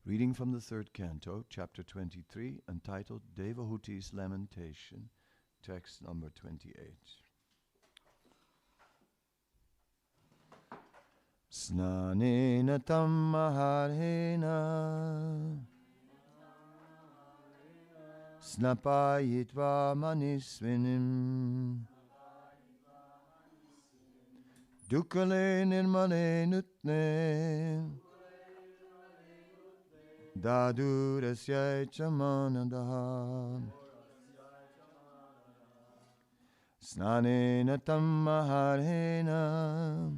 Reading from the third canto, chapter 23, entitled Devahuti's Lamentation, text number 28. Snanena tammaharena snapayitva manisvinim dukale nirmale nutne dadurasyai chamanadaha snanena tammaharena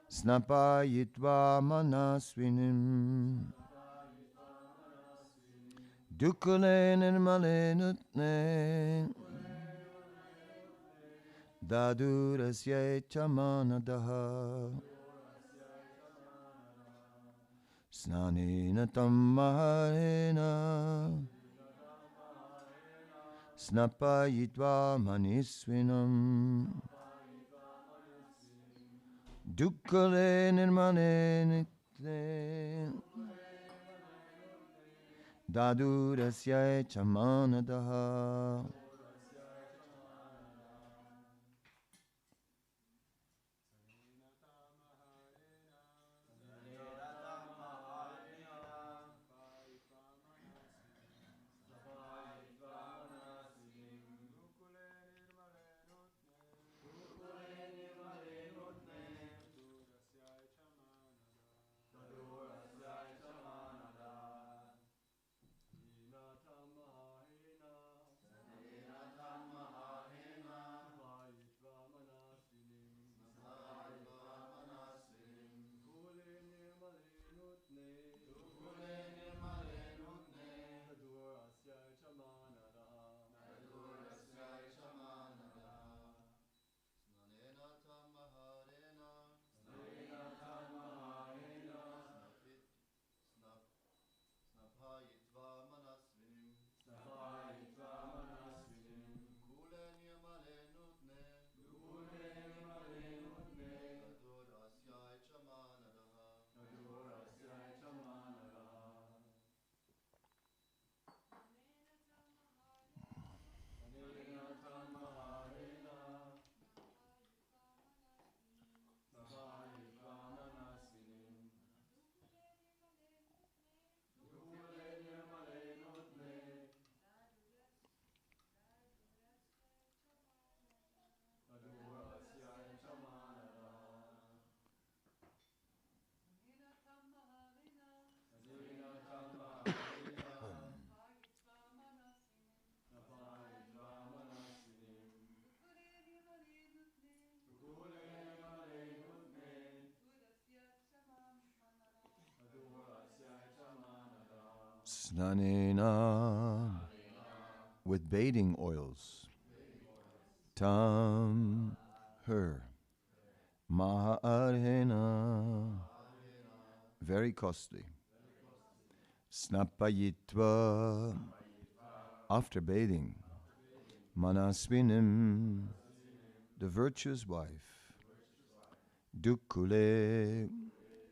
snapayitva manasvinim dukale nirmale nutne dadurasyai chamanadaha snanena tammaharena snapayitva manisvinam dukkale nirmane nitne dadurasyai chamanadaha. Snanena, with bathing oils. Tam, her. Maharhena, very costly. Snapayitva, after bathing. Manasvinim, the virtuous wife. Dukkule,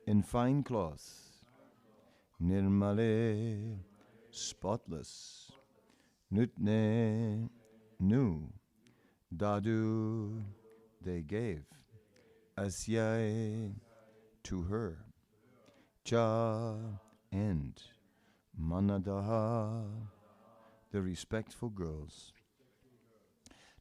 in fine cloth. Nirmale, spotless. Nutne, new. Dadu, they gave. Asyai, to her. Cha, and. Manadaha, the respectful girls.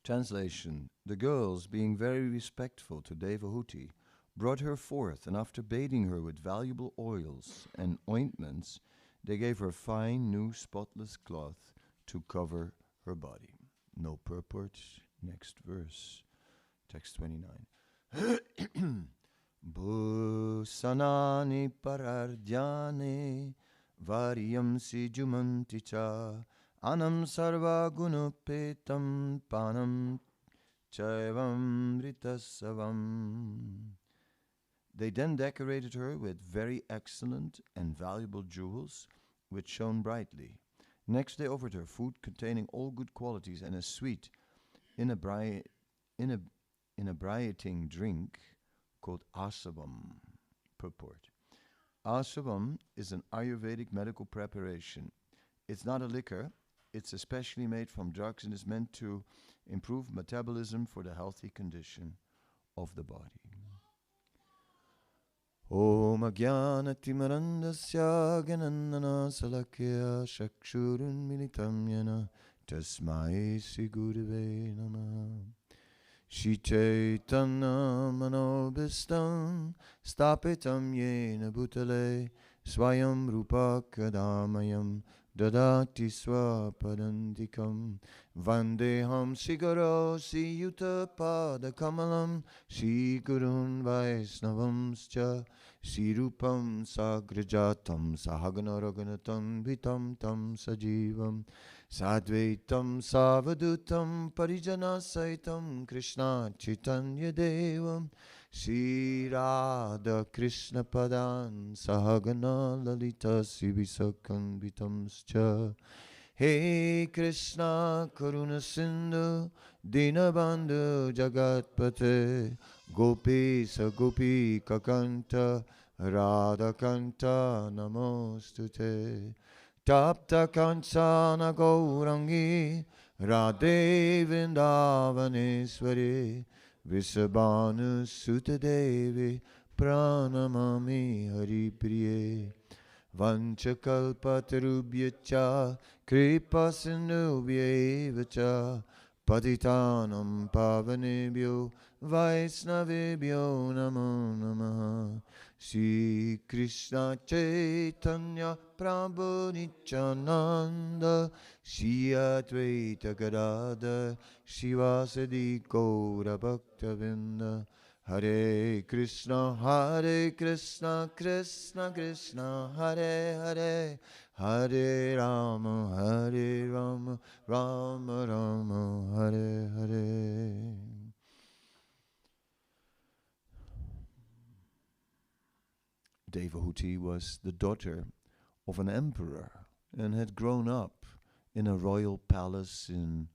Translation: the girls, being very respectful to Devahuti, brought her forth, and after bathing her with valuable oils and ointments, they gave her fine, new, spotless cloth to cover her body. No purport. Next verse. Text 29. Bhusanani parardhyane varyamsi jumanticha anam sarva gunupetam panam chaivam ritasavam. They then decorated her with very excellent and valuable jewels, which shone brightly. Next they offered her food containing all good qualities and a sweet, inebriating drink called asavam. Purport. Ashavam is an Ayurvedic medical preparation. It's not a liquor. It's especially made from drugs and is meant to improve metabolism for the healthy condition of the body. Om Ajnanatimarandasya Gananana Salakya Shakshurun Militam Yana Tasmai Sri Gurave Namah. Shri Chaitanya Manobhistam Stapitam Yena Bhutale Swayam Rupa Kadamayam Dadati Swapadantikam Vandeham Sigaro Siyuta Pada Kamalam Shri Gurun Vaisnavamscha Shri Rupam Sagrajatam Sahaganaraganatam Vitam Tam Sajivam Sadvaitam Savadutam Parijana Saitam Krishna Chaitanya Devam Shri Radha Krishna Padan Sahagana Lalita Sivisakam Vitamscha Hey Krishna Karuna Sindhu Dinabandhu Jagatpate Gopi Sagopi Kakanta Radha Kanta Namostute Tapta Kancana Gaurangi Radhe Vindavaneswari Vrisabhanu Sutta Devi Pranamami Haripriye Vanchakalpatarubhyacha Kripa Sindhubhyevacha Patitanam Pavanebhyo Vaisnavebhyo Namo Namaha Shri Krishna Chaitanya Prabhu Nityananda Shri Advaita Gadadhar Shivasadi Gaura Bhaktavinda Hare Krishna Krishna Krishna Hare Hare Hare Rama Rama Rama Hare Hare. Devahuti was the daughter of an emperor and had grown up in a royal palace in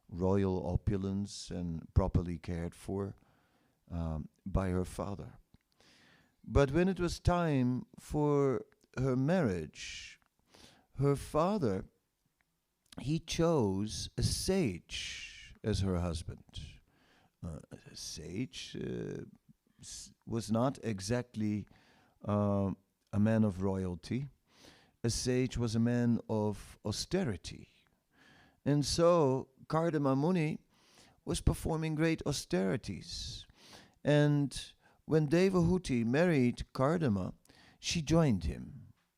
royal opulence and properly cared for by her father. But when it was time for her marriage, her father, he chose a sage as her husband. A sage was not exactly a man of royalty. A sage was a man of austerity. And so Kardama Muni was performing great austerities. And when Devahuti married Kardama, she joined him.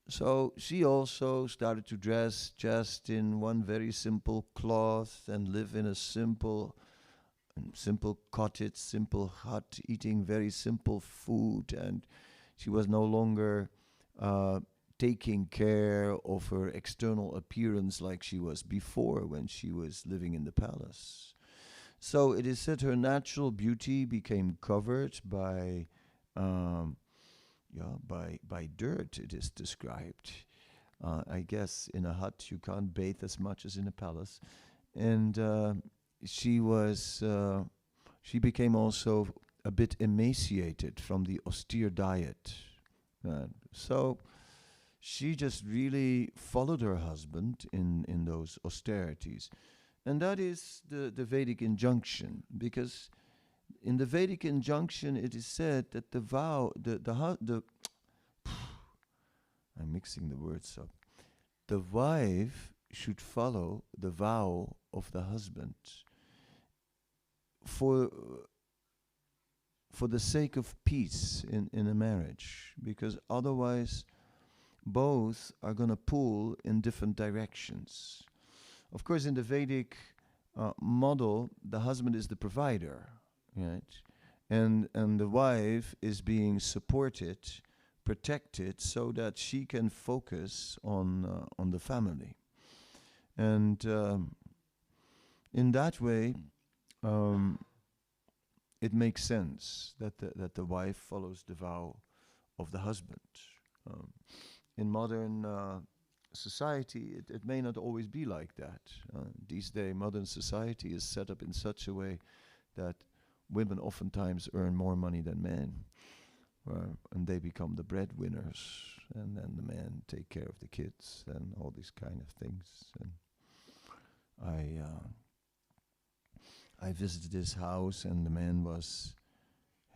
So she also started to dress just in one very simple cloth and live in a simple cottage, simple hut, eating very simple food. And she was no longer taking care of her external appearance like she was before when she was living in the palace. So it is said her natural beauty became covered by dirt, it is described. I guess in a hut you can't bathe as much as in a palace. And she became also a bit emaciated from the austere diet. So she just really followed her husband in those austerities. And that is the Vedic injunction, because in the Vedic injunction it is said that the vow, I'm mixing the words up. The wife should follow the vow of the husband for the sake of peace in a marriage, because otherwise both are going to pull in different directions. Of course, in the Vedic model, the husband is the provider, right? And the wife is being supported, protected, so that she can focus on the family. And in that way, it makes sense that the wife follows the vow of the husband. In modern society, it may not always be like that. These days, modern society is set up in such a way that women oftentimes earn more money than men, and they become the breadwinners. and then the man take care of the kids and all these kind of things. And I visited his house, and the man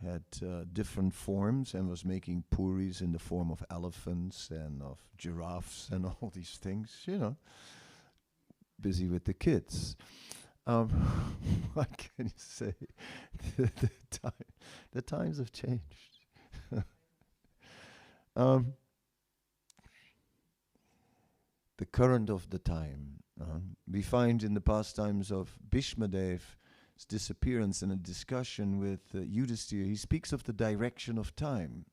had different forms and was making puris in the form of elephants and of giraffes and all these things, busy with the kids. What can you say? The times have changed. The current of the time. We find in the pastimes of Bhishmadev's disappearance in a discussion with Yudhisthira, he speaks of the direction of time,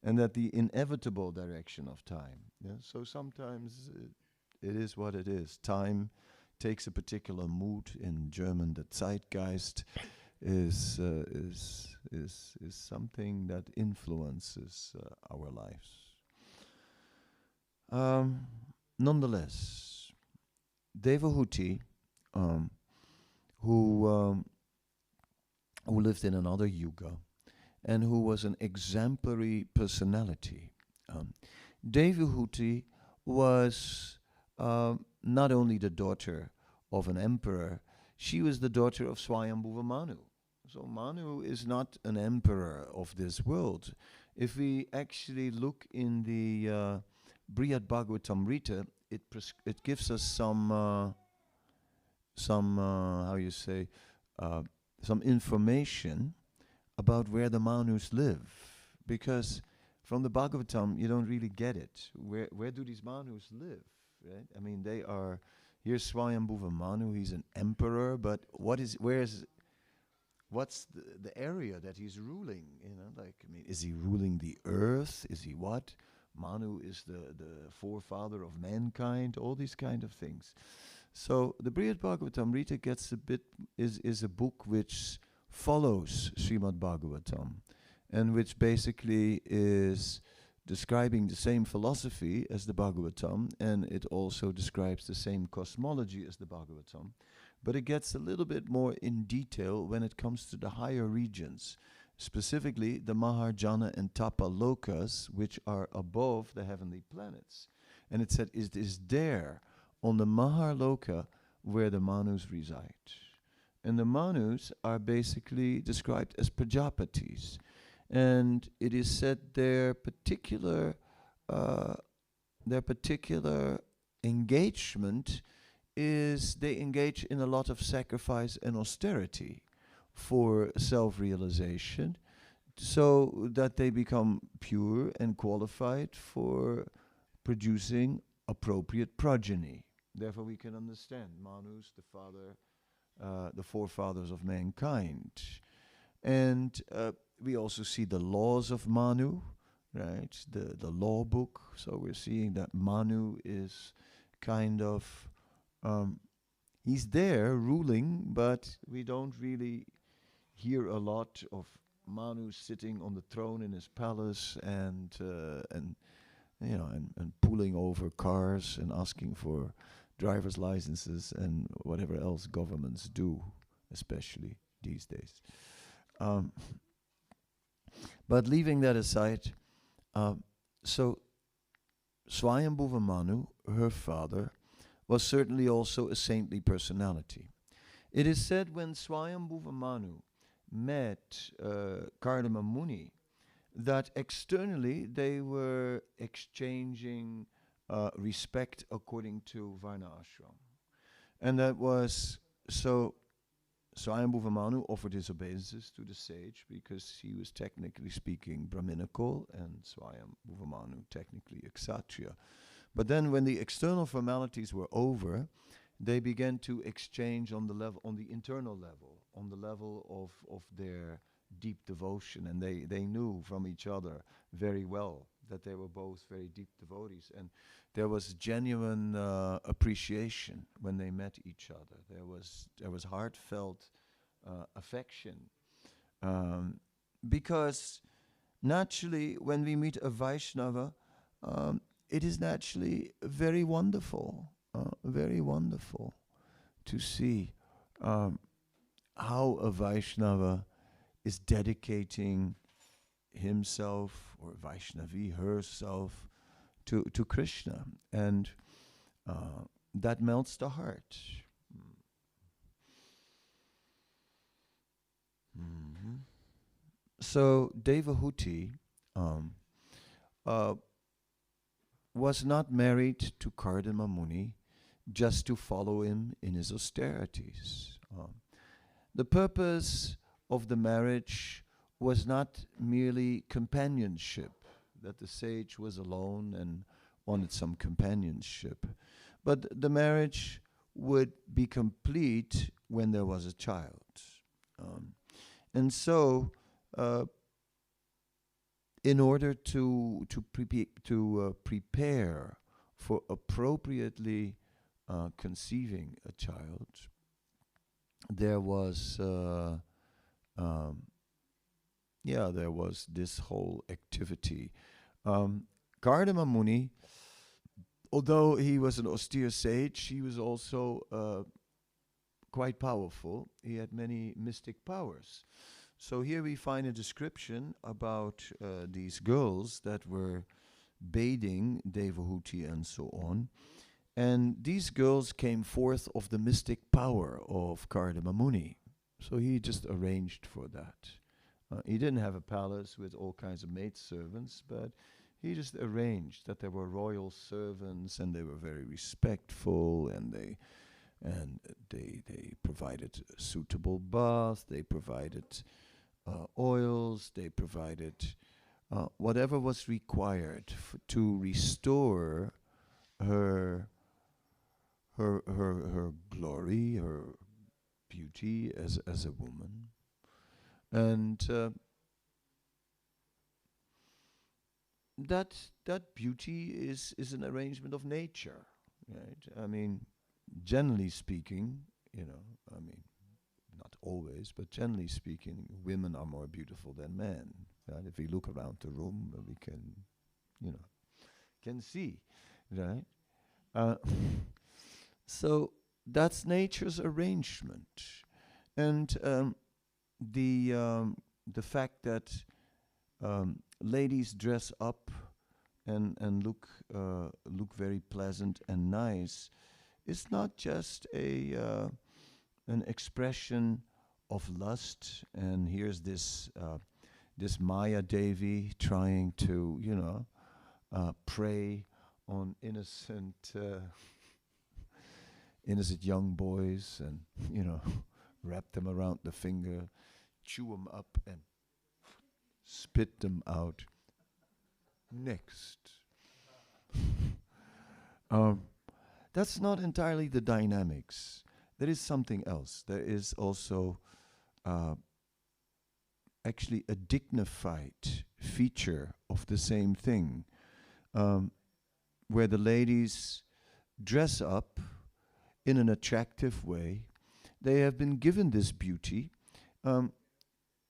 and that the inevitable direction of time. Yeah? So sometimes it is what it is. Time takes a particular mood. In German, the Zeitgeist is something that influences our lives. Nonetheless, Devahuti, who lived in another yuga and who was an exemplary personality. Devahuti was not only the daughter of an emperor, she was the daughter of Swayambhuva Manu. So Manu is not an emperor of this world. If we actually look in the Brihad Bhagavatam, it gives us some information about where the Manus live, because from the Bhagavatam you don't really get it. Where do these Manus live? Right? I mean, they are, here's Swayambhuva Manu, he's an emperor, but what's the area that he's ruling? Is he ruling the earth? Is he what? Manu is the forefather of mankind, all these kind of things. So the Brihad Bhagavatam gets is a book which follows Srimad Bhagavatam, and which basically is describing the same philosophy as the Bhagavatam, and it also describes the same cosmology as the Bhagavatam, but it gets a little bit more in detail when it comes to the higher regions, specifically the Maharjana and Tapa Lokas, which are above the heavenly planets. And it said it is there on the Maharloka where the Manus reside. And the Manus are basically described as Prajapatis. And it is said their particular engagement is they engage in a lot of sacrifice and austerity for self-realization, so that they become pure and qualified for producing appropriate progeny. Therefore we can understand Manus, the forefathers of mankind. And we also see the laws of Manu, right? The law book. So we're seeing that Manu is kind of, he's there ruling, but we don't really hear a lot of Manu sitting on the throne in his palace and pulling over cars and asking for driver's licenses and whatever else governments do, especially these days. But leaving that aside, so Swayambhuva Manu, her father, was certainly also a saintly personality. It is said when Swayambhuva Manu met Kardama Muni, that externally they were exchanging respect according to Varna Ashram. And that was, so Swayambhuva Manu offered his obeisances to the sage because he was technically speaking Brahminical and Swayambhuva Manu technically Kshatriya. But then when the external formalities were over, they began to exchange on the internal level, on the level of their deep devotion. And they knew from each other very well that they were both very deep devotees. And there was genuine appreciation when they met each other. There was heartfelt affection. Because naturally, when we meet a Vaishnava, it is naturally very wonderful to see how a Vaishnava is dedicating himself or Vaishnavi herself to Krishna, and that melts the heart. Mhm. So Devahuti uh, was not married to Kardama Muni just to follow him in his austerities. The purpose of the marriage was not merely companionship, that the sage was alone and wanted some companionship, but the marriage would be complete when there was a child. Um, and so, in order to prepare for appropriately conceiving a child, there was there was this whole activity. Kardama Muni, although he was an austere sage, he was also quite powerful. He had many mystic powers. So here we find a description about these girls that were bathing Devahuti and so on. And these girls came forth of the mystic power of Kardama Muni. So he just arranged for that. He didn't have a palace with all kinds of maidservants, but he just arranged that there were royal servants, and they were very respectful, and they provided a suitable bath, they provided oils, they provided whatever was required to restore her glory, her beauty as a woman. And that beauty is an arrangement of nature, right? I mean, generally speaking, not always, but generally speaking, women are more beautiful than men. Right? If we look around the room, we can see, right? So that's nature's arrangement, and the fact that ladies dress up and look very pleasant and nice is not just an expression of lust. And here's this Maya Devi trying to prey on innocent young boys, and wrap them around the finger, chew them up, and spit them out. Next. That's not entirely the dynamics. There is something else. There is also actually a dignified feature of the same thing, where the ladies dress up in an attractive way. They have been given this beauty.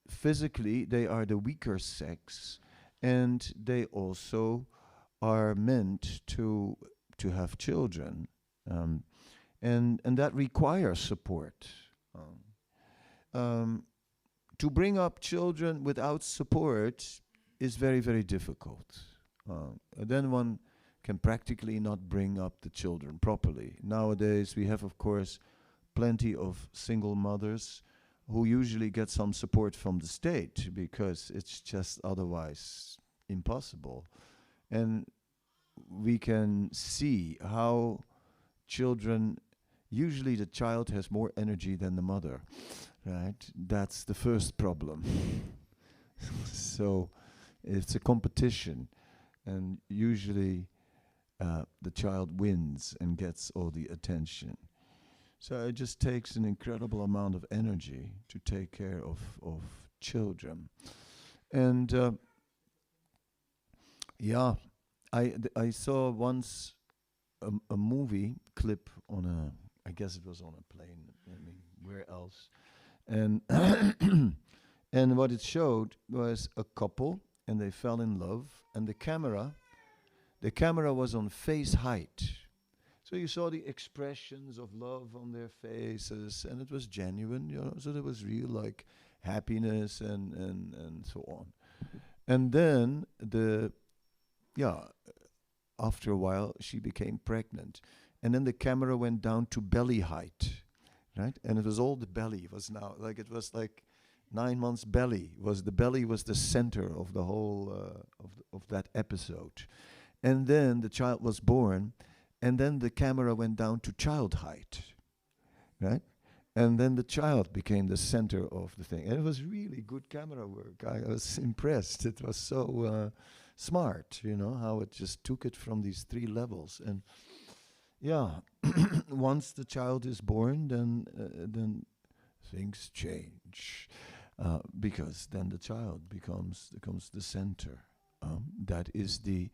Physically, they are the weaker sex, and they also are meant to have children, and that requires support. To bring up children without support is very, very difficult. Then one can practically not bring up the children properly. Nowadays, we have, of course, plenty of single mothers who usually get some support from the state, because it's just otherwise impossible. And we can see how children, usually the child has more energy than the mother, right? That's the first problem. So it's a competition, and usually the child wins and gets all the attention. So it just takes an incredible amount of energy to take care of children. And I saw once a movie clip on I guess it was on a plane, I mean, where else? And and what it showed was a couple, and they fell in love, and the camera was on face height. So you saw the expressions of love on their faces, and it was genuine, so there was real, like, happiness and so on. And then after a while, she became pregnant. And then the camera went down to belly height, right? And it was all the belly. It was now, like, it was like 9 months belly. The belly was the center of the whole, of that episode. And then the child was born, and then the camera went down to child height, right? And then the child became the center of the thing. And it was really good camera work. I was impressed. It was so smart, how it just took it from these 3 levels. And yeah, once the child is born, then things change, because then the child becomes the center. That is the,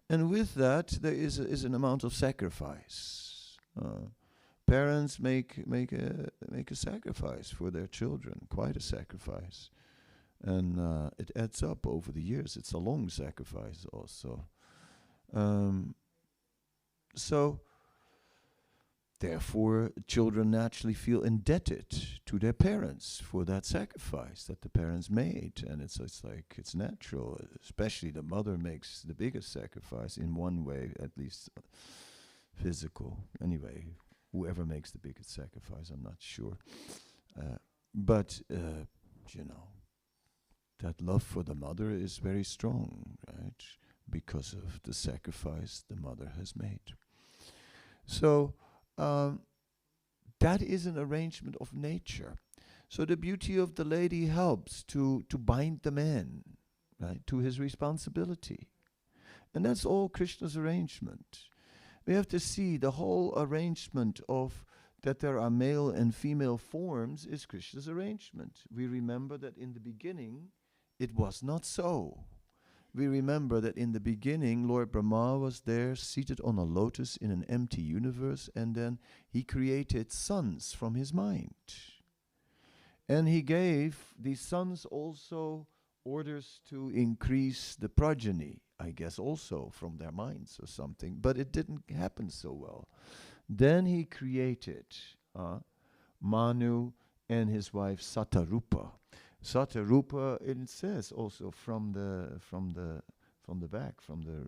and with that there is an amount of sacrifice. Parents make a sacrifice for their children, quite a sacrifice, and it adds up over the years. It's a long sacrifice also. So therefore, children naturally feel indebted to their parents for that sacrifice that the parents made, and it's like it's natural. Especially the mother makes the biggest sacrifice in one way, at least physical. Anyway, whoever makes the biggest sacrifice, I'm not sure. But that love for the mother is very strong, right? Because of the sacrifice the mother has made. So that is an arrangement of nature. So the beauty of the lady helps to bind the man, right, to his responsibility. And that's all Krishna's arrangement. We have to see the whole arrangement of that there are male and female forms is Krishna's arrangement. We remember that in the beginning it was not so. We remember that in the beginning Lord Brahma was there seated on a lotus in an empty universe, and then he created sons from his mind. And he gave these sons also orders to increase the progeny, I guess also from their minds or something, but it didn't happen so well. Then he created Manu and his wife Satarupa. Satarupa, it says also from the back, from the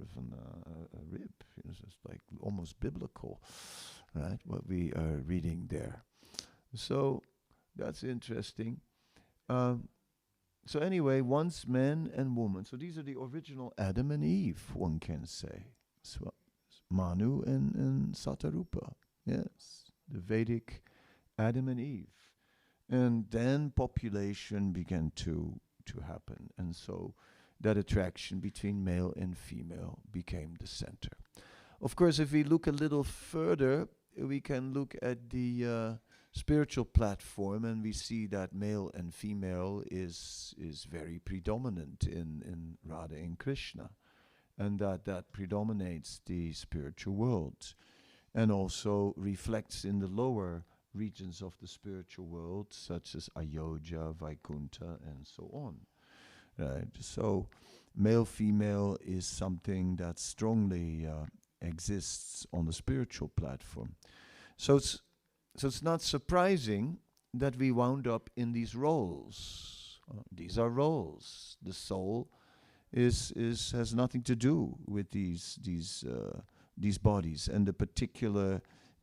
rib. It's like almost biblical, right? What we are reading there. So that's interesting. So anyway, once man and woman. So these are the original Adam and Eve, one can say. So Manu and Satarupa. Yes, the Vedic Adam and Eve. And then population began to happen. And so that attraction between male and female became the center. Of course, if we look a little further, we can look at the spiritual platform, and we see that male and female is very predominant in Radha and Krishna, and that predominates the spiritual world, and also reflects in the lower regions of the spiritual world, such as Ayodhya, Vaikuntha, and so on. Right. So male-female is something that strongly exists on the spiritual platform. So it's not surprising that we wound up in these roles. These are roles. The soul has nothing to do with these bodies, and the particular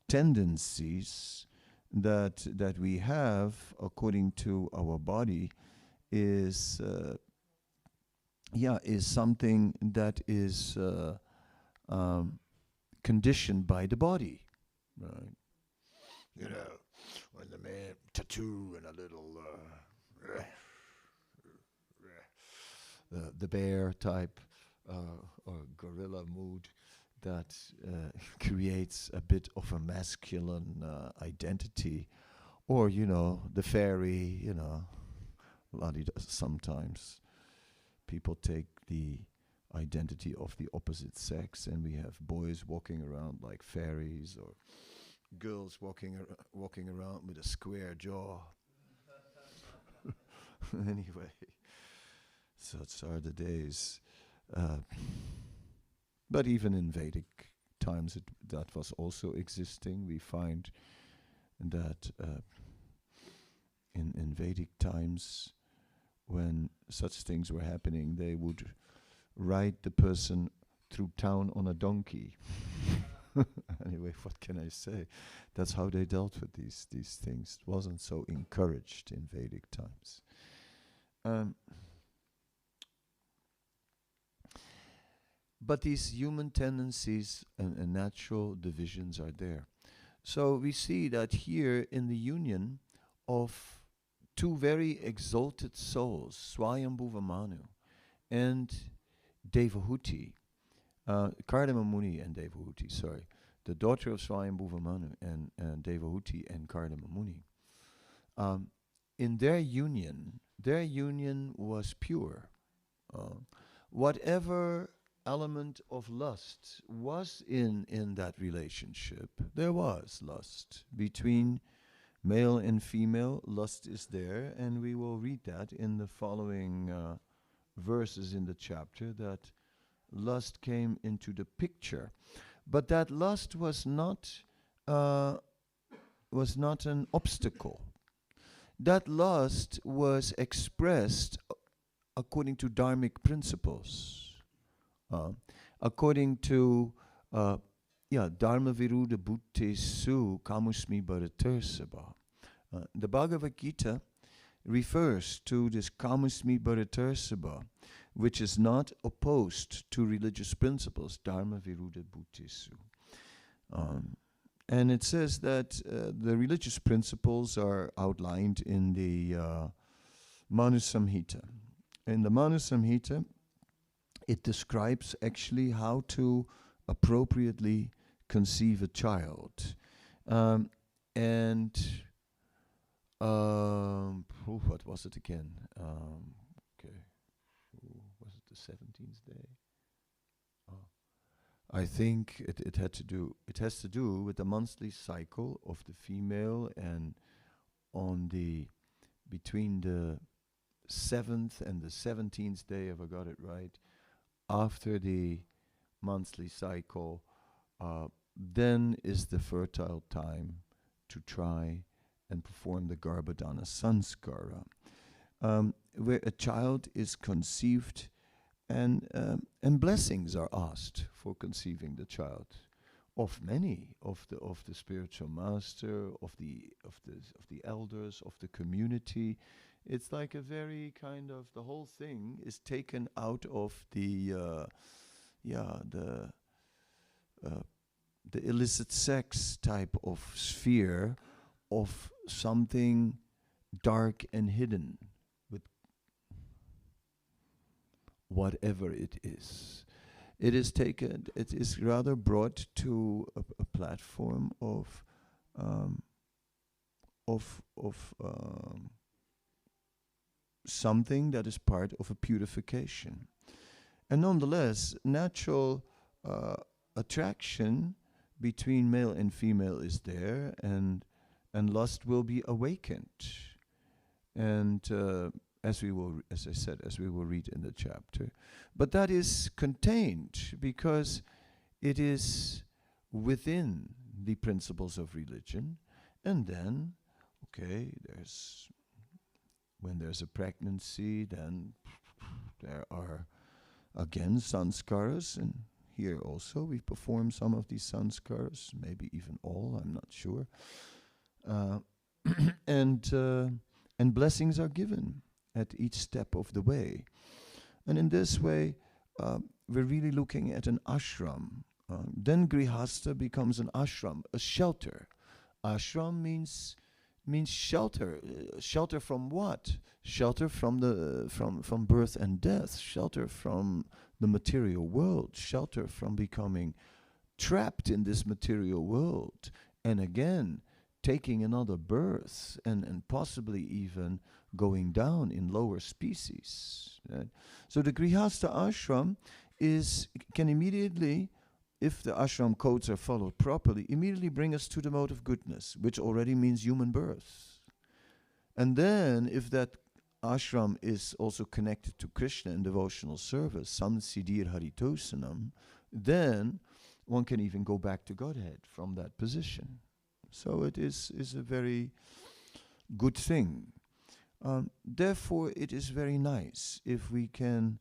tendencies that we have according to our body is something that is conditioned by the body, right? When the man tattoo and a little the bear type or gorilla mood that creates a bit of a masculine identity, or the fairy, sometimes people take the identity of the opposite sex, and we have boys walking around like fairies, or girls walking around with a square jaw. Anyway, such are the days. But even in Vedic times, that was also existing. We find that in Vedic times, when such things were happening, they would write the person through town on a donkey. Anyway, what can I say? That's how they dealt with these things. It wasn't so encouraged in Vedic times. But these human tendencies and natural divisions are there. So we see that here in the union of two very exalted souls, Swayambhuva Manu and Devahuti, Kardama Muni and Devahuti, sorry, the daughter of Swayambhuva Manu and Devahuti and Kardama Muni. In their union was pure. Whatever element of lust was in that relationship, there was lust between male and female. Lust is there, and we will read that in the following verses in the chapter, that lust came into the picture. But that lust was not an obstacle. That lust was expressed according to dharmic principles. According to Dharma Viruddha Bhuttesu Kamusmi Bharatarsabha. The Bhagavad Gita refers to this Kamusmi Bharatarsabha, which is not opposed to religious principles, Dharma Viruddha Bhuttesu. And it says that the religious principles are outlined in the Manu Samhita. In the Manu Samhita, it describes actually how to appropriately conceive a child. What was it again? Was it the 17th day? I think it has to do with the monthly cycle of the female, and between the 7th and the 17th day, if I got it right, after the monthly cycle, then is the fertile time to try and perform the Garbhadana Sanskara, where a child is conceived, and blessings are asked for conceiving the child, of many, of the spiritual master, of the elders, of the community. It's like a very kind of, the whole thing is taken out of the illicit sex type of sphere of something dark and hidden, with whatever it is. It is taken, it is rather brought to a platform of something that is part of a purification. And nonetheless, natural attraction between male and female is there, and lust will be awakened. And as we will read in the chapter. But that is contained because it is within the principles of religion. And then, when there's a pregnancy, then there are again sanskaras, and here also we perform some of these sanskaras, maybe even all, I'm not sure. And blessings are given at each step of the way. And in this way, we're really looking at an ashram. Then grihastha becomes an ashram, a shelter. Ashram means shelter. Shelter from what? Shelter from birth and death. Shelter from the material world. Shelter from becoming trapped in this material world. And again, taking another birth and possibly even going down in lower species. Right? So the Grihastha ashram can immediately, if the ashram codes are followed properly, immediately bring us to the mode of goodness, which already means human birth. And then if that ashram is also connected to Krishna in devotional service, samsiddhir haritosanam, then one can even go back to Godhead from that position. So it is a very good thing. Therefore, it is very nice if we can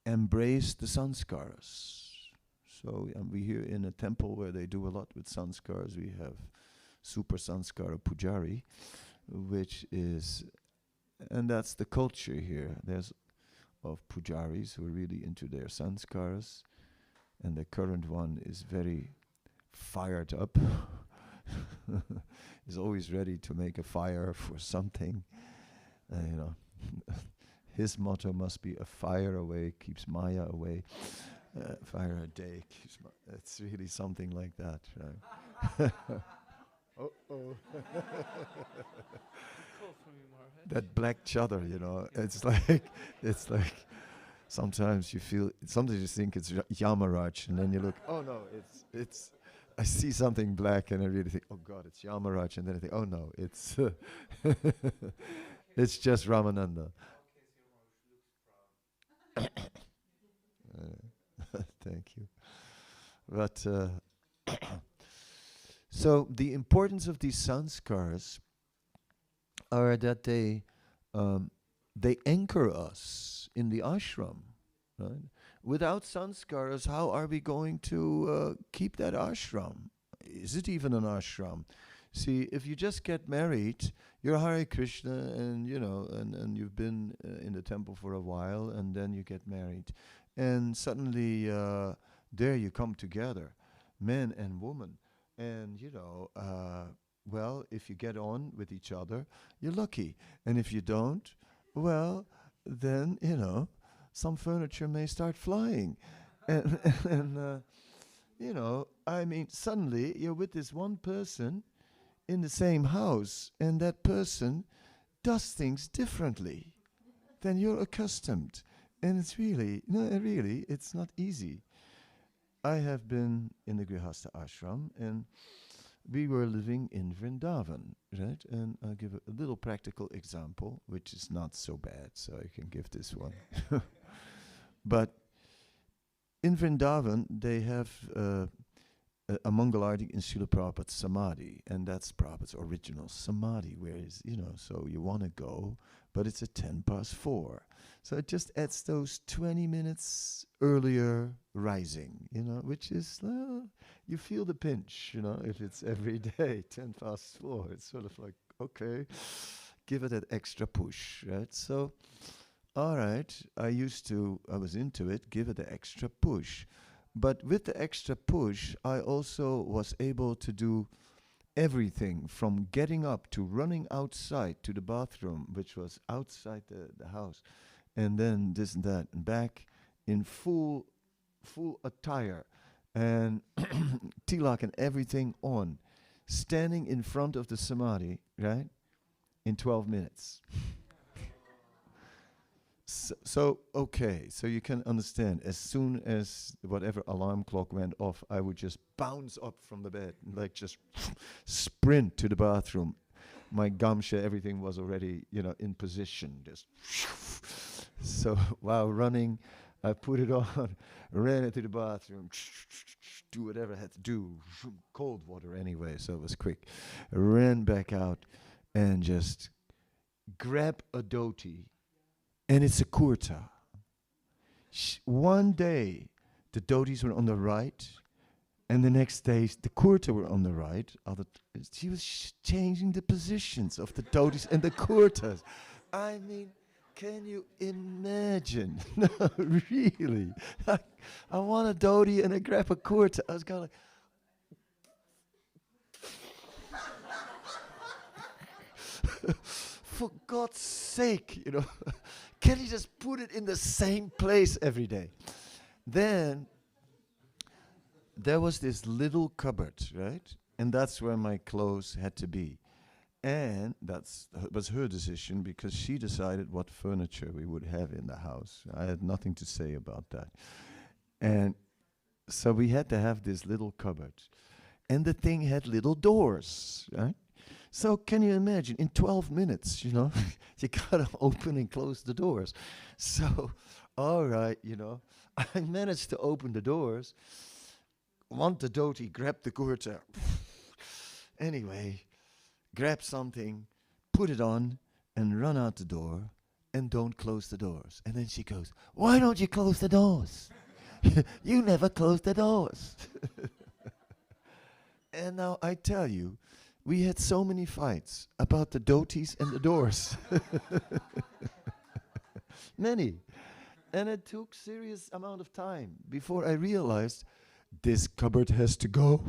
embrace the sanskaras. So we here in a temple where they do a lot with sanskaras. We have Super Sanskara Pujari, which is, and that's the culture here. There's of pujaris who are really into their sanskaras, and the current one is very fired up. Is always ready to make a fire for something. His motto must be a fire away keeps Maya away. Fire a day keeps it's really something like that, right? Oh. That black chadar, it's like sometimes you think it's Yamaraj, and then you look, oh no, it's I see something black and I really think, oh God, it's Yamaraj, and then I think, oh no, it's it's just Ramananda. Thank you. But so the importance of these sanskars are that they anchor us in the ashram, right? Without sanskaras, how are we going to keep that ashram? Is it even an ashram? See, if you just get married, you're Hare Krishna, and and you've been in the temple for a while, and then you get married, and suddenly there you come together, man and woman, and well, if you get on with each other, you're lucky, and if you don't, well, then some furniture may start flying, and I mean, suddenly you're with this one person in the same house, and that person does things differently than you're accustomed, and it's really it's not easy. I have been in the Grihastha ashram, and we were living in Vrindavan, right? And I'll give a little practical example, which is not so bad, so I can give this one. But in Vrindavan, they have a Mangalarti in Srila Prabhupada's Samadhi, and that's Prabhupada's original Samadhi, whereas, so you want to go, but it's at 4:10. So it just adds those 20 minutes earlier rising, which is, you feel the pinch, if it's every day, 4:10. It's sort of like, okay, give it that extra push, right? So, all right, I was into it, give it the extra push. But with the extra push, I also was able to do everything from getting up to running outside to the bathroom, which was outside the house, and then this and that, and back in full attire, and tilak and everything on, standing in front of the samadhi, right, in 12 minutes. So you can understand, as soon as whatever alarm clock went off, I would just bounce up from the bed, like just sprint to the bathroom. My gamsha, everything was already, in position. Just so while running, I put it on, ran into the bathroom, do whatever I had to do, cold water anyway, so it was quick. Ran back out and just grab a dhoti. And it's a kurta. One day, the dhotis were on the right, and the next day, the kurta were on the right. She was changing the positions of the dhotis and the kurtas. I mean, can you imagine? No, really. I want a dhoti and I grab a kurta. I was kind of like, for God's sake, can you just put it in the same place every day? Then there was this little cupboard, right? And that's where my clothes had to be. And that was her decision, because she decided what furniture we would have in the house. I had nothing to say about that. And so we had to have this little cupboard. And the thing had little doors, right? So can you imagine, in 12 minutes, you gotta open and close the doors. So, all right, I managed to open the doors. Want the dhoti, grab the kurta. Anyway, grab something, put it on, and run out the door. and don't close the doors. And then she goes, why don't you close the doors? You never close the doors. And now I tell you, we had so many fights about the dhotis and the doors. Many. And it took serious amount of time before I realized this cupboard has to go.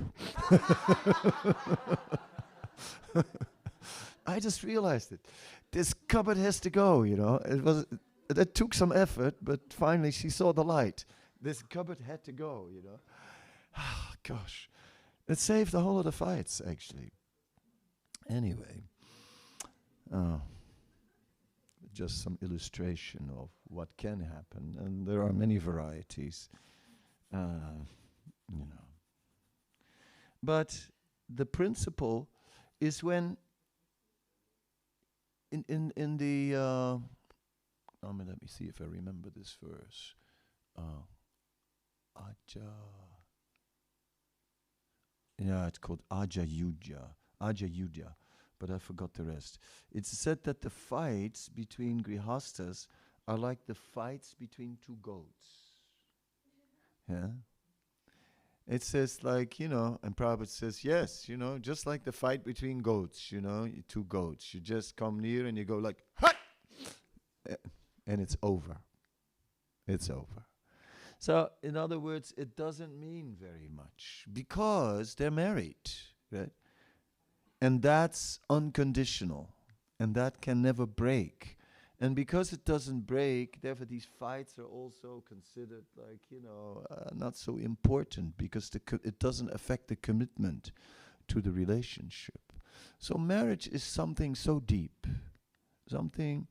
I just realized it. This cupboard has to go, you know. It took some effort, but finally she saw the light. This cupboard had to go, you know. Ah, gosh. It saved a whole lot of fights, actually. Anyway. Just some illustration of what can happen. And there are many varieties, you know. But the principle is when in the let me see if I remember this verse. It's called Ajayudha, but I forgot the rest. It's said that the fights between grihastas are like the fights between two goats. Yeah. It says like, you know, and Prabhupada says, yes, you know, just like the fight between goats, you know, two goats. You just come near and you go like, hut! And it's over. It's over. So, in other words, it doesn't mean very much because they're married, right? And that's unconditional. And that can never break. And because it doesn't break, therefore these fights are also considered like, you know, not so important because it doesn't affect the commitment to the relationship. So marriage is something so deep, something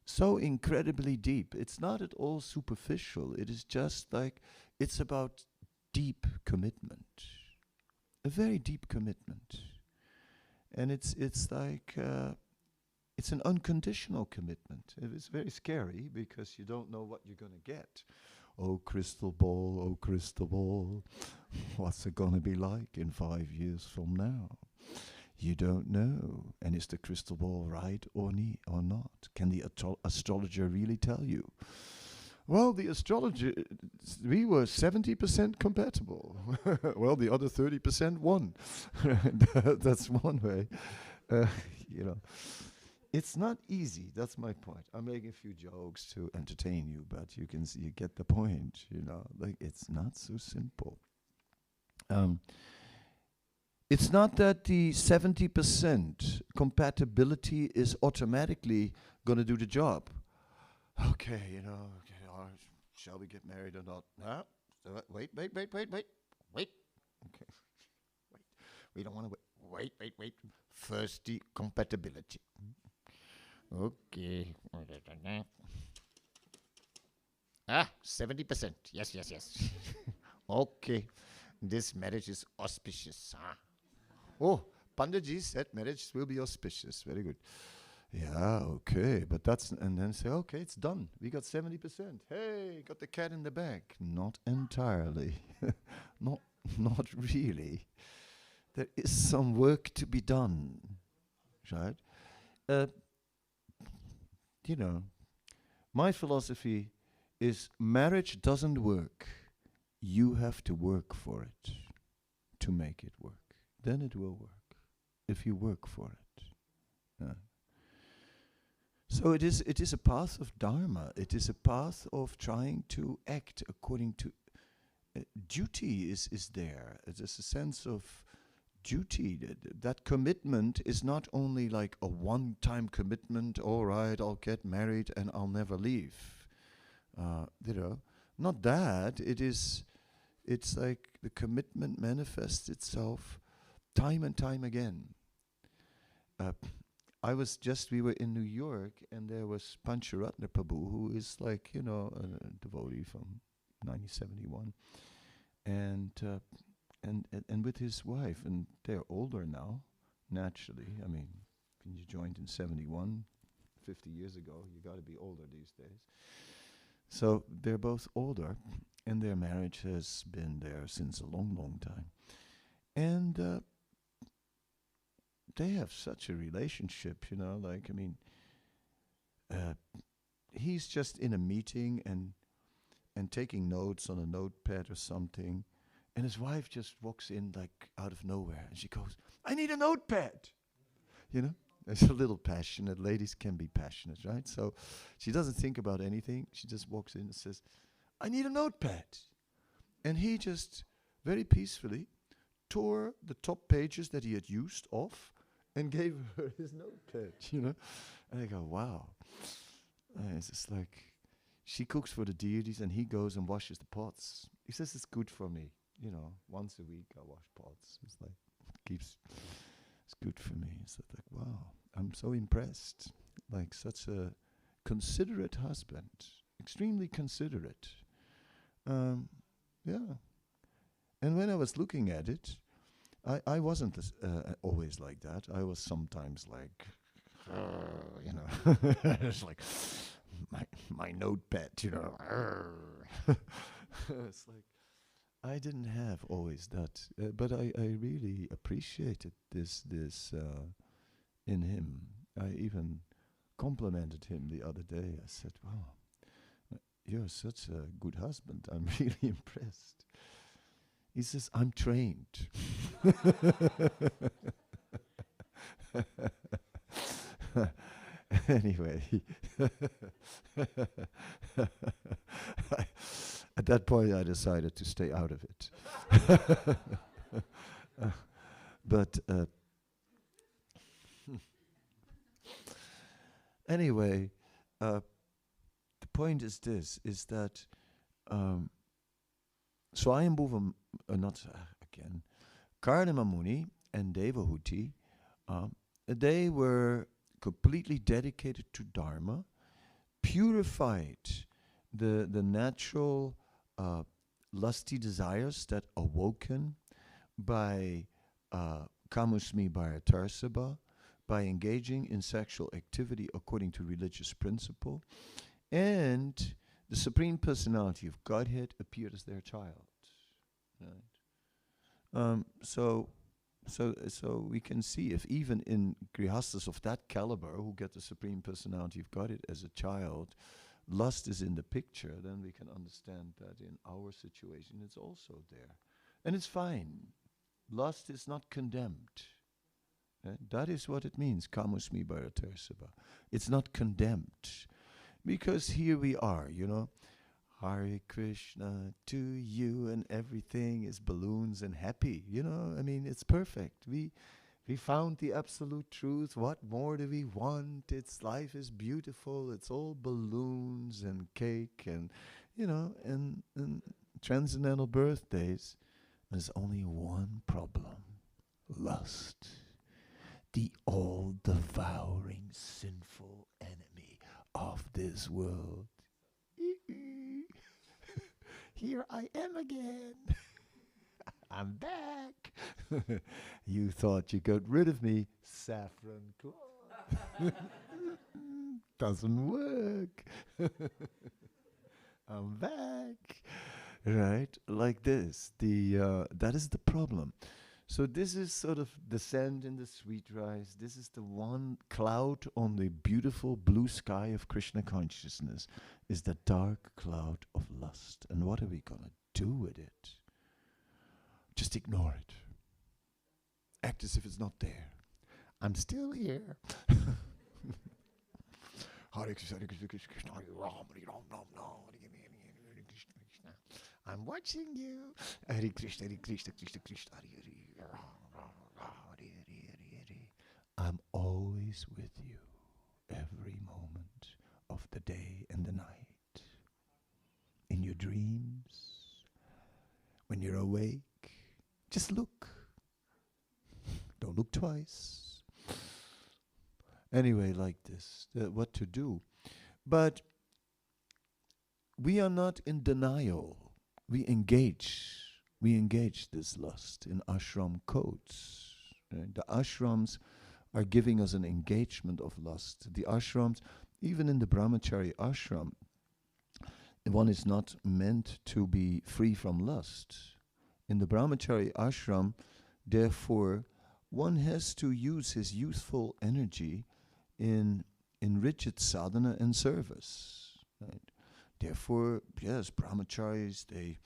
so incredibly deep. It's not at all superficial. It is just like, it's about deep commitment, a very deep commitment. And it's like, it's an unconditional commitment. It is very scary because you don't know what you're going to get. Oh, crystal ball, what's it going to be like in 5 years from now? You don't know. And is the crystal ball right or not? Can the astrologer really tell you? Well, the astrologer, we were 70% compatible. Well, the other 30% won. That's one way. You know. It's not easy. That's my point. I'm making a few jokes to entertain you, but you can see, you get the point. You know, like it's not so simple. It's not that the 70% compatibility is automatically going to do the job. Okay, you know, shall we get married or not? No. Wait. Okay. Wait. We don't want to wait. Wait. First, the compatibility. Okay. 70%. Yes. Okay. This marriage is auspicious. Oh, Panditji said marriage will be auspicious. Very good. Yeah, okay. But that's, and then say, okay, it's done. We got 70%. Hey, got the cat in the bag. Not entirely. Not really. There is some work to be done. Right? You know, my philosophy is marriage doesn't work. You have to work for it to make it work. Then it will work if you work for it. So it is a path of dharma. It is a path of trying to act according to duty is there. It is a sense of duty. That commitment is not only like a one-time commitment. All right, I'll get married and I'll never leave. You know, not that. It's like the commitment manifests itself time and time again. We were in New York, and there was Pancharatna Prabhu, who is like, you know, a devotee from 1971, and with his wife, and they're older now, naturally. I mean, when you joined in 71, 50 years ago, you got to be older these days. So they're both older, and their marriage has been there since a long, long time. And they have such a relationship, you know, like, I mean, he's just in a meeting and taking notes on a notepad or something, and his wife just walks in like out of nowhere, and she goes, "I need a notepad." You know, there's a little passionate. Ladies can be passionate, right? So she doesn't think about anything. She just walks in and says, "I need a notepad." And he just very peacefully tore the top pages that he had used off and gave her his notepad, you know. And I go, wow. It's just like, she cooks for the deities and he goes and washes the pots. He says it's good for me, you know. Once a week I wash pots. It's like, it's good for me. It's like, wow, I'm so impressed. Like such a considerate husband, extremely considerate. Yeah. And when I was looking at it, I wasn't always like that. I was sometimes like, you know, it's like my notepad, you know. It's like I didn't have always that, but I really appreciated this in him. I even complimented him the other day. I said, "Wow, you're such a good husband. I'm really impressed." He says, "I'm trained." Anyway, at that point I decided to stay out of it. But anyway, the point is this, is that Swayambhuva, again, Karnama Muni and Devahuti, they were completely dedicated to Dharma, purified the natural lusty desires that awoken by Kamusmi Bharatarsabha, by engaging in sexual activity according to religious principle, and the Supreme Personality of Godhead appeared as their child. Right? So we can see, if even in grihastas of that caliber who get the Supreme Personality of Godhead as a child, lust is in the picture, then we can understand that in our situation it's also there. And it's fine. Lust is not condemned. That is what it means, kamusmi bharatarsabha. It's not condemned. Because here we are, you know, Hare Krishna to you, and everything is balloons and happy, you know. I mean, it's perfect. We found the absolute truth. What more do we want? Life is beautiful. It's all balloons and cake and, you know, and transcendental birthdays. There's only one problem: lust, the all-devouring sinful enemy of this world. Here I am again. I'm back. You thought you got rid of me, saffron cloth. Doesn't work. I'm back. Right? Like this. That is the problem. So this is sort of the sand in the sweet rice. This is the one cloud on the beautiful blue sky of Krishna consciousness, is the dark cloud of lust. And what are we going to do with it? Just ignore it. Act as if it's not there. I'm still here. Hare Krishna, Hare Krishna, Krishna Hare Ram, Hare Ram, Ram, Ram, Hare Krishna, Krishna. I'm watching you. Hare Krishna, Hare Krishna, Krishna Krishna, Hare Hare. I'm always with you, every moment of the day and the night. In your dreams, when you're awake, just look. Don't look twice. Anyway, like this, what to do. But we are not in denial. We engage this lust in ashram codes. Right? The ashrams are giving us an engagement of lust. The ashrams, even in the brahmachari ashram, one is not meant to be free from lust. In the brahmachari ashram, therefore, one has to use his youthful energy in rigid sadhana and service. Right? Therefore, yes, brahmacharis, they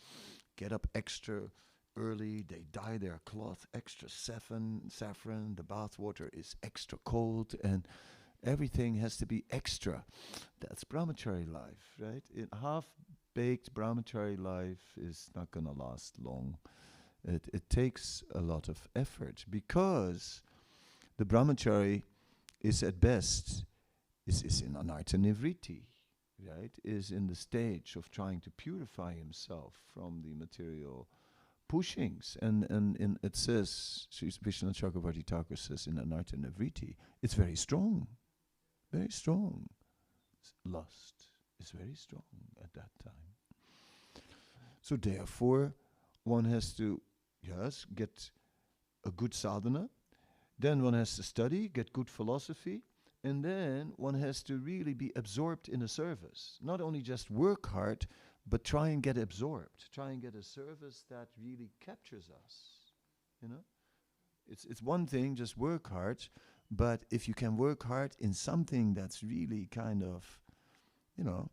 get up extra early, they dye their cloth extra saffron, the bath water is extra cold, and everything has to be extra. That's brahmachari life, right? Half-baked brahmachari life is not going to last long. It takes a lot of effort because the brahmachari is at best is in anartha nivriti, right? Is in the stage of trying to purify himself from the material pushings. And it says, Sri Vishnu Chakravarti Thakur says in anartha nivriti, it's very strong, very strong. Lust is very strong at that time. So therefore, one has to, yes, get a good sadhana, then one has to study, get good philosophy, and then one has to really be absorbed in a service. Not only just work hard, but try and get absorbed. Try and get a service that really captures us. You know? It's one thing, just work hard, but if you can work hard in something that's really kind of, you know,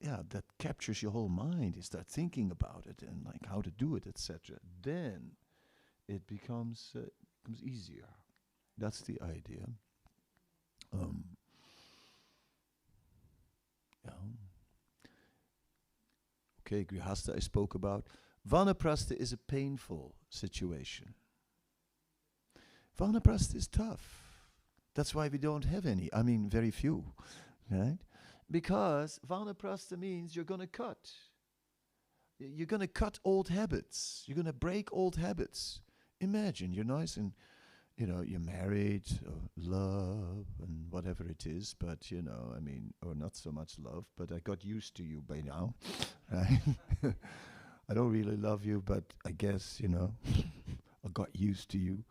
that captures your whole mind, you start thinking about it and like how to do it, etc., then it becomes easier. That's the idea. Okay, Grihastha I spoke about. Vanaprastha is a painful situation. Vanaprastha is tough. That's why we don't have any. I mean, very few, right? Because Vanaprastha means you're going to cut. You're going to cut old habits. You're going to break old habits. Imagine you're nice and, you know, you're married, or love, and whatever it is, but, you know, I mean, or not so much love, but I got used to you by now, right? I don't really love you, but I guess, you know, I got used to you,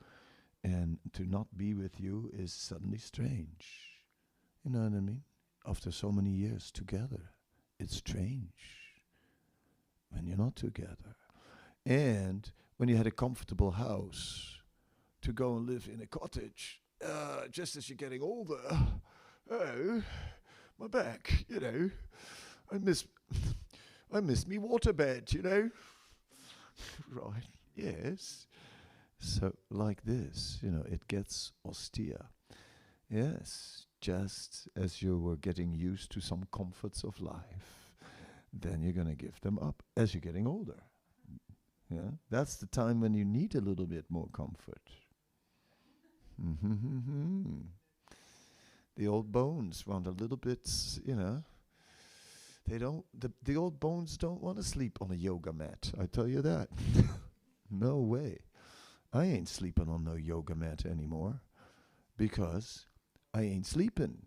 and to not be with you is suddenly strange. You know what I mean? After so many years together, it's strange when you're not together. And when you had a comfortable house, to go and live in a cottage, just as you're getting older, oh, my back, you know, I miss me waterbed, you know. Right, yes. So like this, you know, it gets austere. Yes, just as you were getting used to some comforts of life, then you're going to give them up as you're getting older. Yeah, that's the time when you need a little bit more comfort. The old bones want a little bit, you know. The old bones don't want to sleep on a yoga mat. I tell you that. No way. I ain't sleeping on no yoga mat anymore because I ain't sleeping.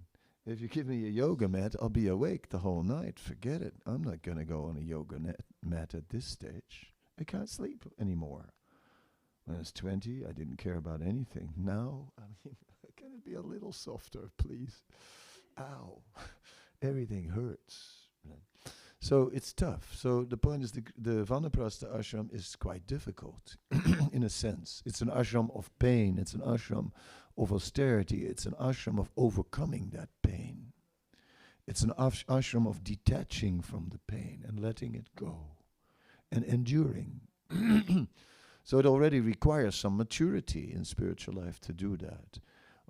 If you give me a yoga mat, I'll be awake the whole night. Forget it. I'm not going to go on a yoga mat at this stage. I can't sleep anymore. When I was 20, I didn't care about anything. Now, I mean, can it be a little softer, please? Ow. Everything hurts. So it's tough. So the point is the Vanaprastha ashram is quite difficult in a sense. It's an ashram of pain. It's an ashram of austerity. It's an ashram of overcoming that pain. It's an ashram of detaching from the pain and letting it go and enduring. So it already requires some maturity in spiritual life to do that.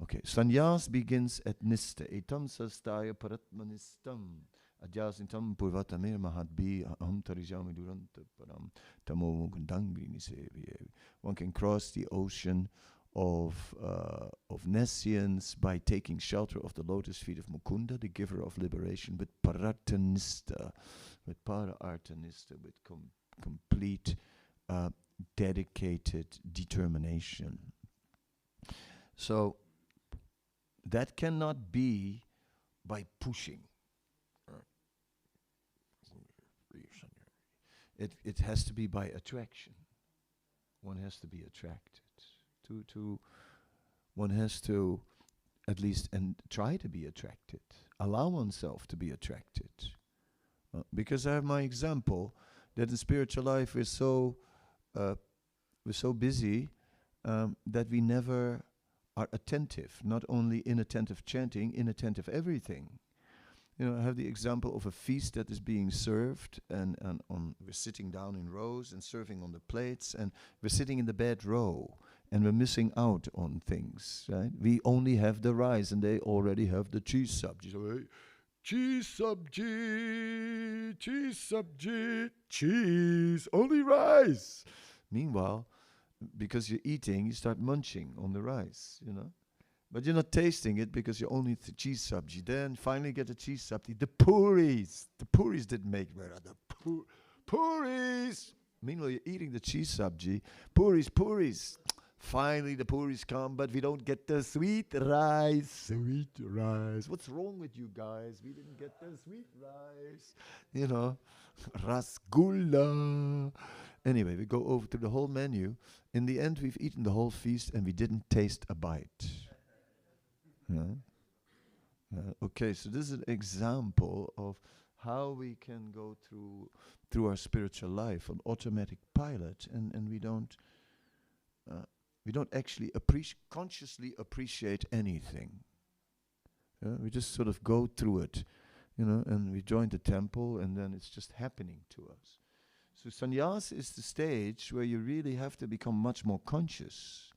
Okay, sannyas begins at nista. Etam sastaya paratmanistam. Adyasintam purvatamir mahadbi aham tarijami duranta param tamo mukundangri niseviye. One can cross the ocean of nescience by taking shelter of the lotus feet of Mukunda, the giver of liberation, with paratanista, with para-artanista, with complete dedicated determination. So that cannot be by pushing. It has to be by attraction. One has to be attracted to one has to at least and try to be attracted. Allow oneself to be attracted. Because I have my example that in spiritual life we're so busy that we never are attentive, not only inattentive chanting, inattentive everything. I have the example of a feast that is being served, and we're sitting down in rows and serving on the plates, and we're sitting in the bad row, and we're missing out on things, right? We only have the rice, and they already have the cheese sabji. So, hey, cheese sabji, cheese, only rice. Meanwhile, because you're eating, you start munching on the rice, But you're not tasting it because you only eat the cheese sabji. Then finally get the cheese sabji. The puris didn't make better. The puris. Meanwhile, you're eating the cheese sabji. Puris. Finally, the puris come, but we don't get the sweet rice. What's wrong with you guys? We didn't get the sweet rice. Rasgulla. Anyway, we go over to the whole menu. In the end, we've eaten the whole feast and we didn't taste a bite. Okay, so this is an example of how we can go through our spiritual life on automatic pilot, and we don't actually consciously appreciate anything. We just sort of go through it, and we join the temple, and then it's just happening to us. So sannyas is the stage where you really have to become much more conscious,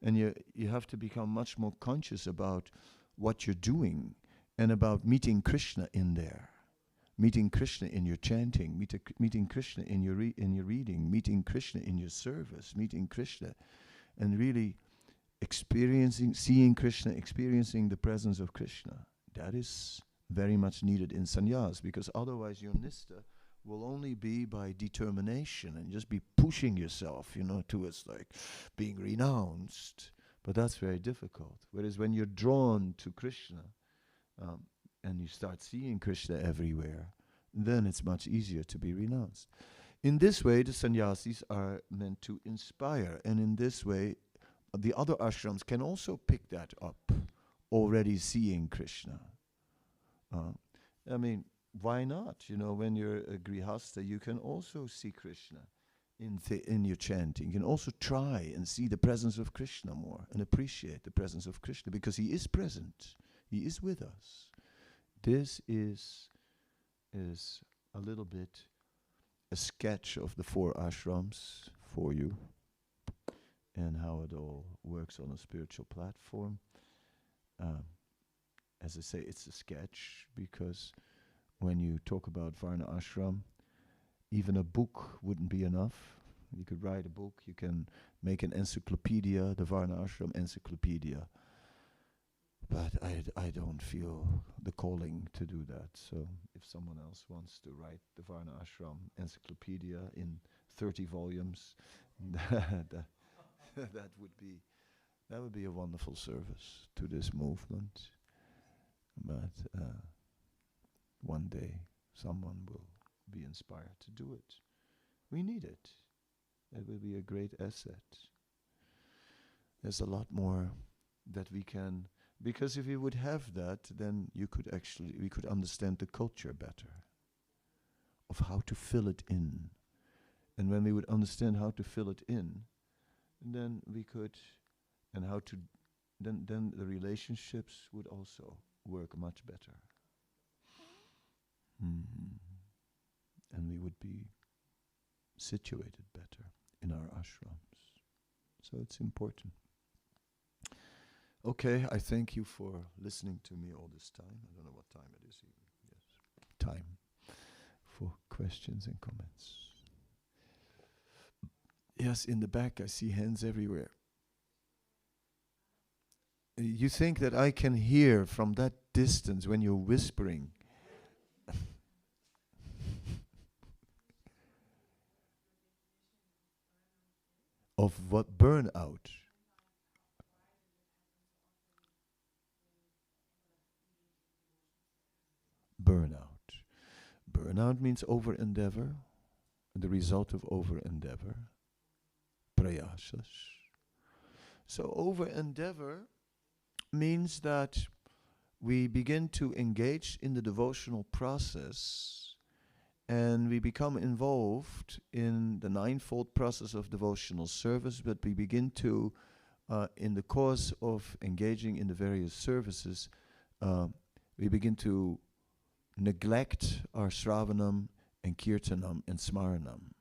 and you have to become much more conscious about what you're doing and about meeting Krishna in there, meeting Krishna in your chanting, meeting Krishna in your reading, meeting Krishna in your service, meeting Krishna, and really seeing Krishna, experiencing the presence of Krishna. That is very much needed in sannyas, because otherwise your nista will only be by determination and just be pushing yourself, towards like being renounced. But that's very difficult. Whereas when you're drawn to Krishna, and you start seeing Krishna everywhere, then it's much easier to be renounced. In this way, the sannyasis are meant to inspire, and in this way, the other ashrams can also pick that up, already seeing Krishna. Why not? When you're a grihastha, you can also see Krishna in your chanting. You can also try and see the presence of Krishna more and appreciate the presence of Krishna, because he is present. He is with us. This is a little bit a sketch of the 4 ashrams for you and how it all works on a spiritual platform. As I say, it's a sketch, because when you talk about Varna Ashram, even a book wouldn't be enough. You could write a book, you can make an encyclopedia, the Varna Ashram encyclopedia. But I don't feel the calling to do that. So if someone else wants to write the Varna Ashram encyclopedia in 30 volumes, that would be a wonderful service to this movement. But one day someone will be inspired to do it. We need it. It will be a great asset. There's a lot more that we can, because if we would have that, then we could understand the culture better, of how to fill it in. And when we would understand how to fill it in, then we could, and how to, then the relationships would also work much better. And we would be situated better in our ashrams. So it's important. Okay, I thank you for listening to me all this time. I don't know what time it is even. Yes, time for questions and comments. Yes, in the back I see hands everywhere. You think that I can hear from that distance when you're whispering? Of what? Burnout? Burnout means over-endeavor, the result of over-endeavor, prayasas. So over-endeavor means that we begin to engage in the devotional process, and we become involved in the ninefold process of devotional service, but we begin to, in the course of engaging in the various services, we begin to neglect our Shravanam and Kirtanam and Smaranam.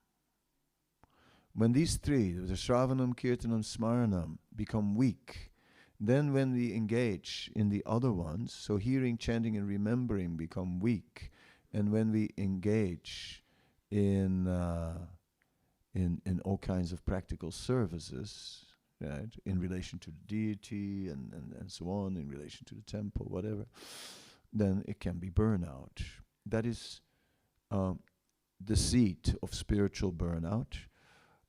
When these three, the Shravanam, Kirtanam, Smaranam, become weak, then when we engage in the other ones, so hearing, chanting, and remembering become weak, and when we engage in all kinds of practical services, right, in relation to the deity and so on, in relation to the temple, whatever, then it can be burnout. That is the seed of spiritual burnout.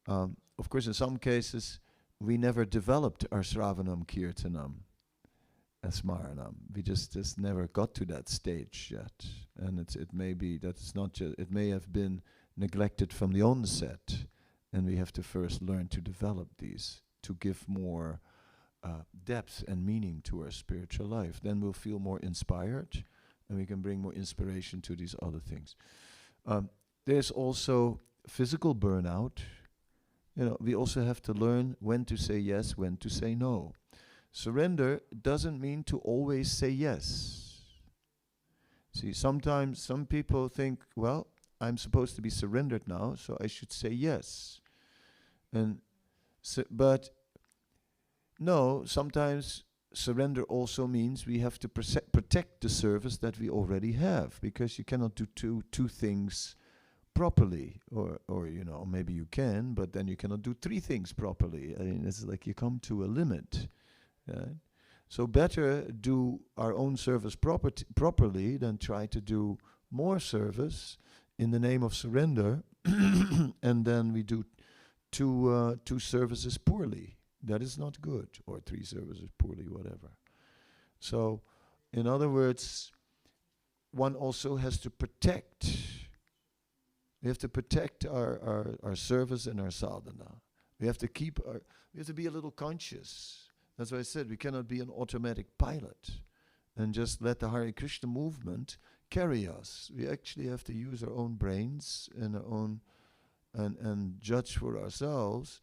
Of course, in some cases, we never developed our Sravanam, Kirtanam, and Smaranam. We just never got to that stage yet. And it may be that it's not just, it may have been neglected from the onset, and we have to first learn to develop these, to give more depth and meaning to our spiritual life. Then we'll feel more inspired, and we can bring more inspiration to these other things. There's also physical burnout. We also have to learn when to say yes, when to say no. Surrender doesn't mean to always say yes. See, sometimes some people think, well, I'm supposed to be surrendered now, so I should say yes. But no, sometimes surrender also means we have to protect the service that we already have, because you cannot do two things properly, or maybe you can, but then you cannot do three things properly. I mean, it's like you come to a limit. Right? So better do our own service properly than try to do more service in the name of surrender, and then we do two services poorly. That is not good, or three services poorly, whatever. So, in other words, one also has to protect. We have to protect our service and our sadhana. We have to we have to be a little conscious. That's why I said we cannot be an automatic pilot and just let the Hare Krishna movement carry us. We actually have to use our own brains and our own and judge for ourselves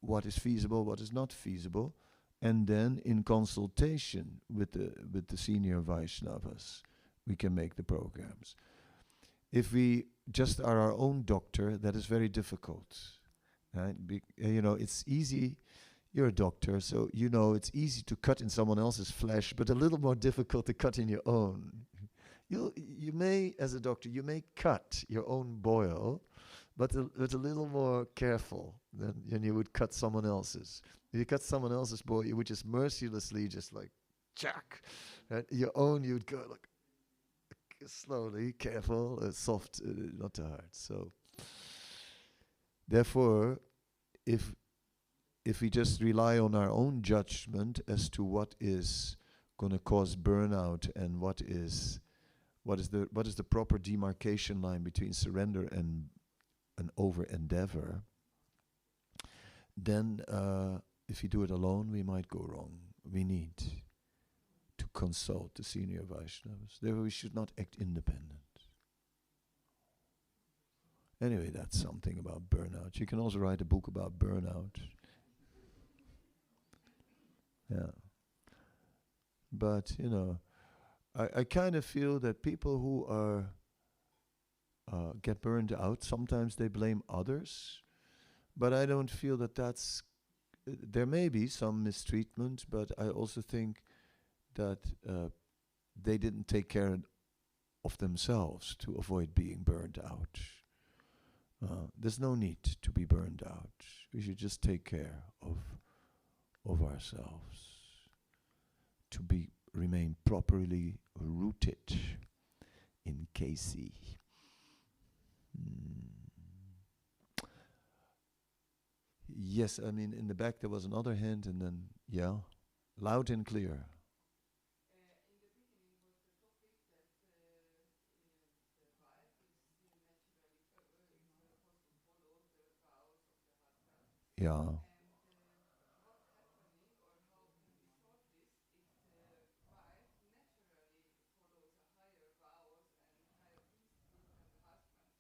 what is feasible, what is not feasible, and then in consultation with the senior Vaishnavas, we can make the programs. If we just are our own doctor, that is very difficult. Right? It's easy. You're a doctor, so it's easy to cut in someone else's flesh, but a little more difficult to cut in your own. You may, as a doctor, you may cut your own boil, but a little more careful than you would cut someone else's. If you cut someone else's boil, you would just mercilessly just like, jack. Right? Your own, you'd go like, slowly, careful, soft, not too hard. So, therefore, if we just rely on our own judgment as to what is going to cause burnout and what is the proper demarcation line between surrender and an over endeavor, then if we do it alone, we might go wrong. We need to consult the senior Vaishnavas. Therefore, we should not act independent. Anyway, that's something about burnout. You can also write a book about burnout. Yeah. But, I kind of feel that people who are get burned out, sometimes they blame others, but I don't feel that that's... there may be some mistreatment, but I also think that they didn't take care of themselves to avoid being burned out. There's no need to be burned out. We should just take care of ourselves to remain properly rooted in KC. Yes, I mean, in the back there was another hand, and then, yeah, loud and clear. Yeah.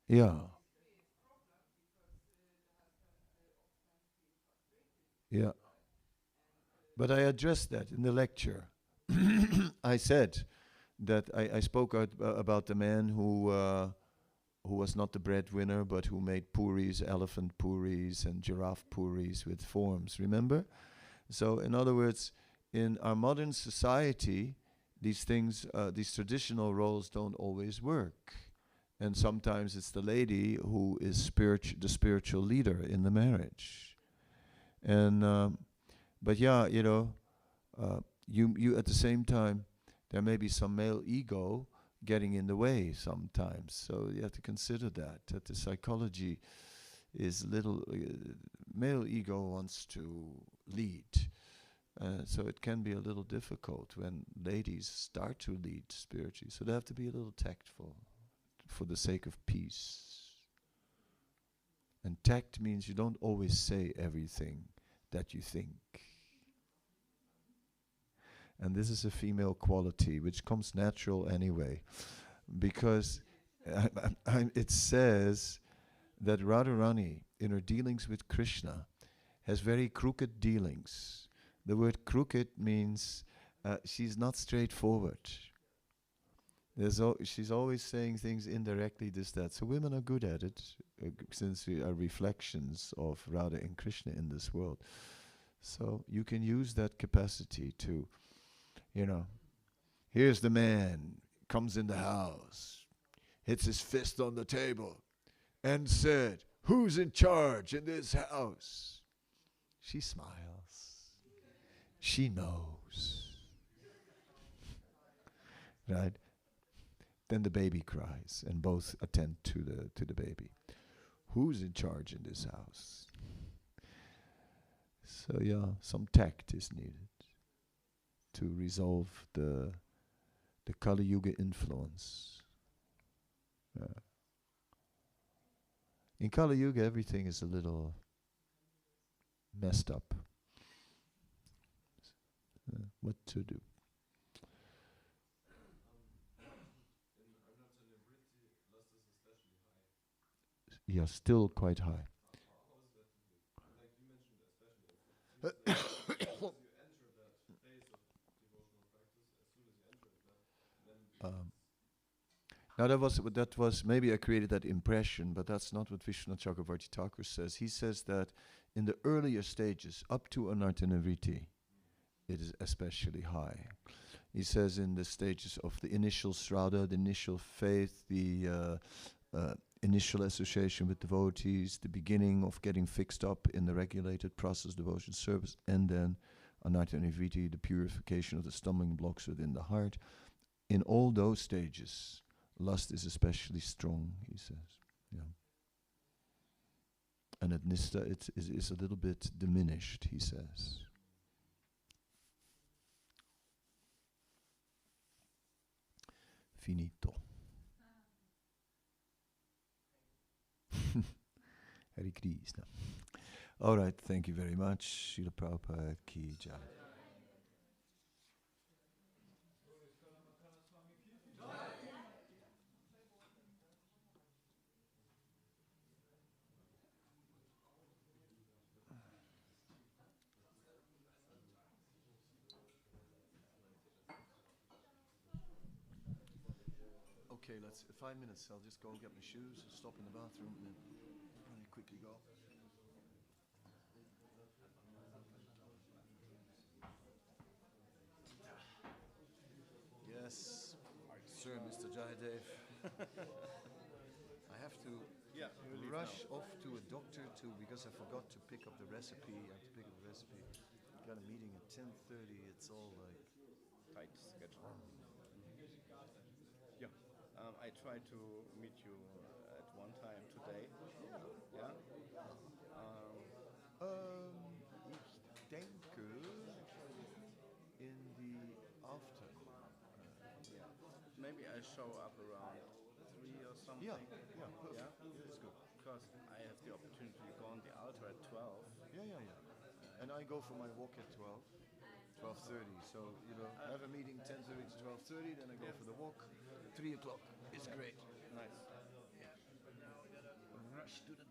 Yeah. Yeah. But I addressed that in the lecture. I said that I spoke about the man who was not the breadwinner, but who made puris, elephant puris and giraffe puris with forms, remember? So in other words, in our modern society, these things, these traditional roles don't always work. And sometimes it's the lady who is the spiritual leader in the marriage. And, but yeah, you know, you at the same time, there may be some male ego getting in the way sometimes. So you have to consider that the psychology is little, male ego wants to lead. So it can be a little difficult when ladies start to lead spiritually. So they have to be a little tactful for the sake of peace. And tact means you don't always say everything that you think. And this is a female quality which comes natural anyway, because it says that Radharani, in her dealings with Krishna, has very crooked dealings. The word crooked means she's not straightforward. She's always saying things indirectly, this, that. So women are good at it, since we are reflections of Radha and Krishna in this world. So you can use that capacity to, you know, here's the man, comes in the house, hits his fist on the table, and said, "Who's in charge in this house?" She smiles. She knows. Right? Then the baby cries, and both attend to the baby. Who's in charge in this house? So yeah, some tact is needed to resolve the Kali Yuga influence. In Kali Yuga, everything is a little messed up. What to do? Yeah, still quite high. Now that was maybe I created that impression, but that's not what Vishnu Chakravarti Thakur says. He says that in the earlier stages, up to Anartha-nivritti, it is especially high. He says in the stages of the initial shraddha, the initial faith, the initial association with devotees, the beginning of getting fixed up in the regulated process, devotion service, and then Anartha-nivritti, the purification of the stumbling blocks within the heart. In all those stages, lust is especially strong, he says. Yeah. And at Nistha, it's a little bit diminished, he says. Finito. Hare Krishna. All right, thank you very much. Srila Prabhupada ki jai. Okay, let's 5 minutes. I'll just go and get my shoes, stop in the bathroom, and then really quickly go. Yes, sir, Mr. Jayadev. I have to rush off to a doctor too because I forgot to pick up the recipe. I have to pick up the recipe. Got a meeting at 10:30. It's all like tight schedule. Yeah, I tried to meet you at one time today. Yeah. Ich denke in the afternoon. Yeah. Maybe I show up around 3 or something. Yeah, perfect. Yeah, it's good. Because I have the opportunity to go on the altar at 12. Yeah. And I go for my walk at 12:30. So, you know, I have a meeting 10:30 to 12:30, then I go for the walk. 3 o'clock. It's great. Nice. Rush to the